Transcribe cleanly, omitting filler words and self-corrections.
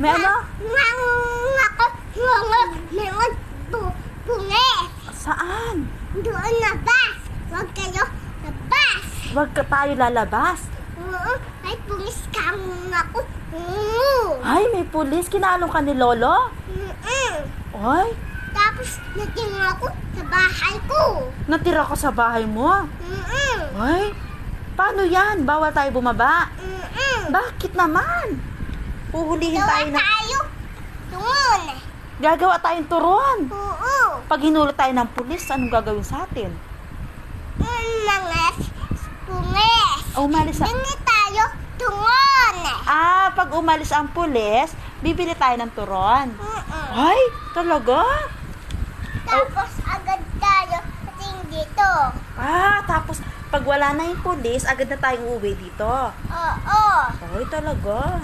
May ano? Meron pulis. Saan? Doon na bus. Huwag kayo na bus. Huwag ka tayo lalabas. Oo, ay pulis ka ako. Ay, may pulis. Kinalong ka ni Lolo? Ay, Tapos natingin ako sa bahay ko. natira ka sa bahay mo. Ay, paano yan? Bawal tayo bumaba. Bakit naman? Huhulihin Gawa tayo na... tayo. Doon. Gagawa tayong turon. Oo. Pag hinuli tayo ng pulis, anong gagawin sa atin? Mga pulis. Umalis sa... Hindi tayo tungon. Pag umalis ang pulis, bibili tayo ng turon. Ay, talaga? Tapos agad tayo pating dito. Tapos pag wala na yung pulis, agad na tayong uuwi dito. Oo. Ay, talaga.